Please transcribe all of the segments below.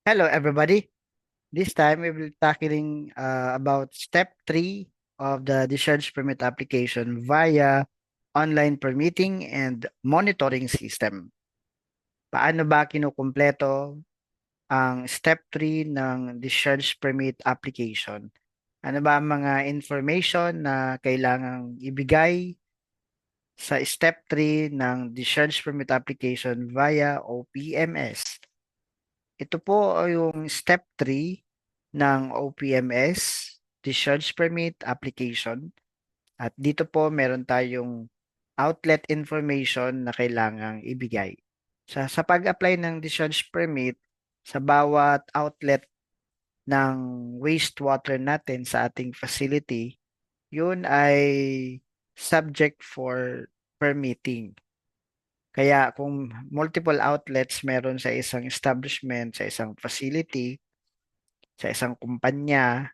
Hello, everybody. This time we will tackling about step 3 of the discharge permit application via online permitting and monitoring system. Paano ba kinukumpleto ang step 3 ng discharge permit application? Ano ba ang mga information na kailangang ibigay sa step 3 ng discharge permit application via OPMS? Ito po ay yung step 3 ng OPMS, Discharge Permit Application. At dito po meron tayong outlet information na kailangang ibigay. Sa pag-apply ng discharge permit, sa bawat outlet ng wastewater natin sa ating facility, yun ay subject for permitting. Kaya kung multiple outlets meron sa isang establishment, sa isang facility, sa isang kumpanya,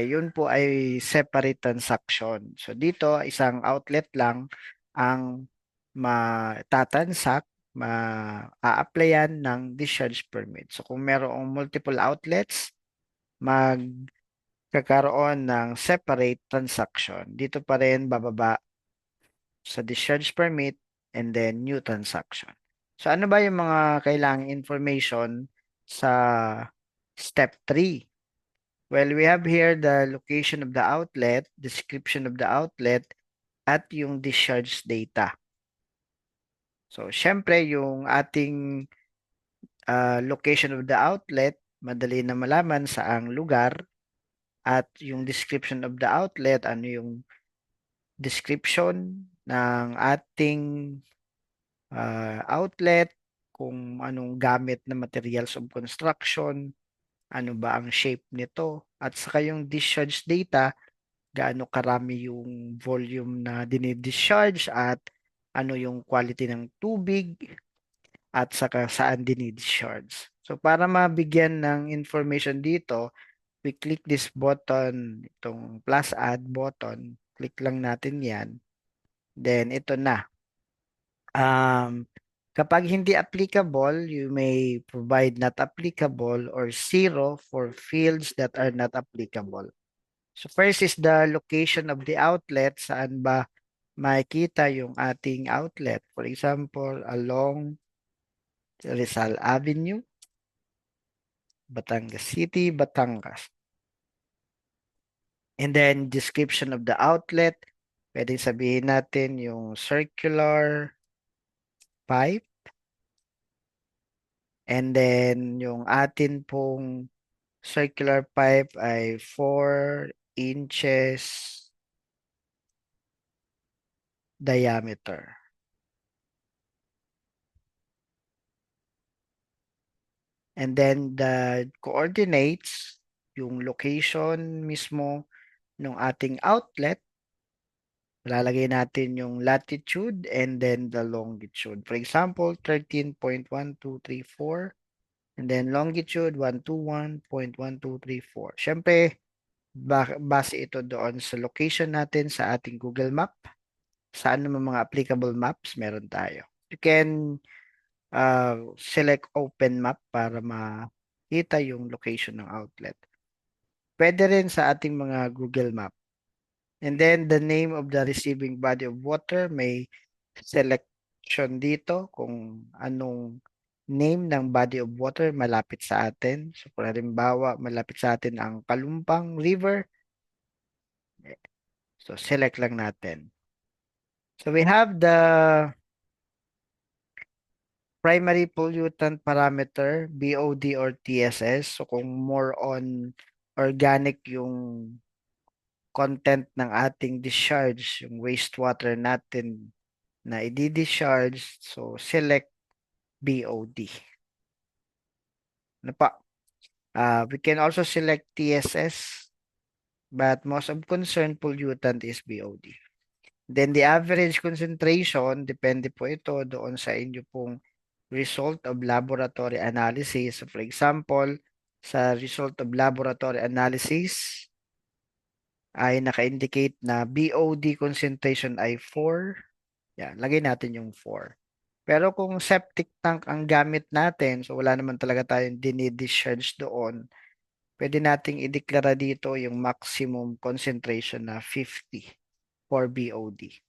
yun po ay separate transaction. So dito, isang outlet lang ang matatansak, ma-a-applyan ng discharge permit. So kung merong multiple outlets, magkakaroon ng separate transaction. Dito pa rin bababa sa discharge permit and then new transaction. So ano ba yung mga kailangang information sa step 3? Well, we have here the location of the outlet, description of the outlet, at yung discharge data. So, syempre, yung ating location of the outlet, madali na malaman sa ang lugar, at yung description of the outlet, ano yung description ng ating outlet, kung anong gamit na materials of construction, ano ba ang shape nito, at saka yung discharge data, gaano karami yung volume na dinidischarge at ano yung quality ng tubig at saka saan dinidischarge. So para mabigyan ng information dito, we click this button, itong plus add button, click lang natin yan. Then ito na. Kapag hindi applicable, you may provide not applicable or 0 for fields that are not applicable. So first is the location of the outlet. Saan ba makikita yung ating outlet? For example, along Rizal Avenue, Batangas City, Batangas. And then description of the outlet. Pwedeng sabihin natin yung circular pipe. And then yung atin pong circular pipe ay 4 inches diameter. And then the coordinates, yung location mismo ng ating outlet, lalagay natin yung latitude and then the longitude. For example, 13.1234 and then longitude 121.1234. Siyempre, base ito doon sa location natin sa ating Google Map. Saan naman mga applicable maps meron tayo. You can select open map para makita yung location ng outlet. Pwede rin sa ating mga Google Map. And then the name of the receiving body of water, may selection dito kung anong name ng body of water malapit sa atin. So kung halimbawa, malapit sa atin ang Kalumpang River, so select lang natin. So we have the primary pollutant parameter, BOD or TSS. So kung more on organic yung content ng ating discharge, yung wastewater natin na i-discharge, so select BOD. Ano pa? We can also select TSS, but most of concern pollutant is BOD. Then the average concentration, depende po ito doon sa inyo pong result of laboratory analysis. So for example, sa result of laboratory analysis ay naka-indicate na BOD concentration ay 4. Yan, lagay natin yung 4. Pero kung septic tank ang gamit natin, so wala naman talaga tayong dinidischarge doon, pwede nating ideklara dito yung maximum concentration na 50 for BOD.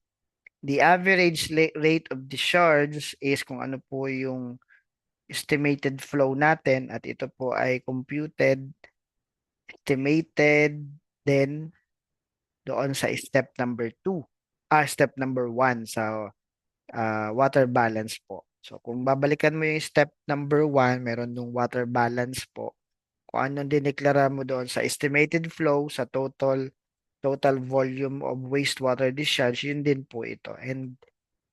The average rate of discharge is kung ano po yung estimated flow natin at ito po ay computed, estimated, then doon sa step number 2, step number 1 sa water balance po. So kung babalikan mo yung step number 1, meron yung water balance po. Kung anong dineklara mo doon sa estimated flow, sa total volume of wastewater discharge, yun din po ito. And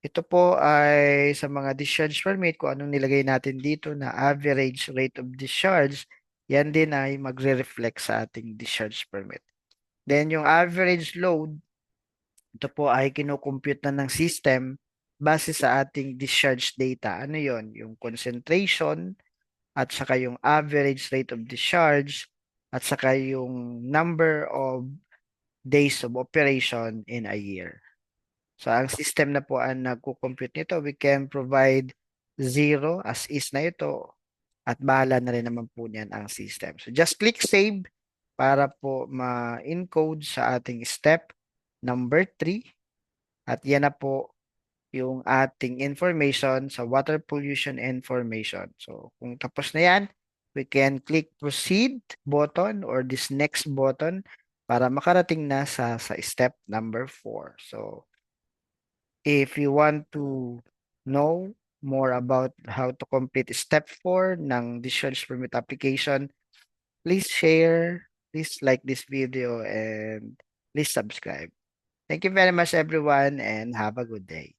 ito po ay sa mga discharge permit, kung anong nilagay natin dito na average rate of discharge, yan din ay magre-reflect sa ating discharge permit. Then yung average load, ito po ay kinocompute na ng system base sa ating discharge data. Ano yon? Yung concentration at saka yung average rate of discharge at saka yung number of days of operation in a year. So ang system na po ang nagko-compute nito, we can provide 0 as is na ito at bahala na rin naman po niyan ang system. So just click save para po ma-encode sa ating step number 3 at yan na po yung ating information sa water pollution information. So kung tapos na yan, we can click proceed button or this next button para makarating na sa step number 4. So if you want to know more about how to complete step 4 ng discharge permit application, please share, please like this video, and please subscribe. Thank you very much everyone and have a good day.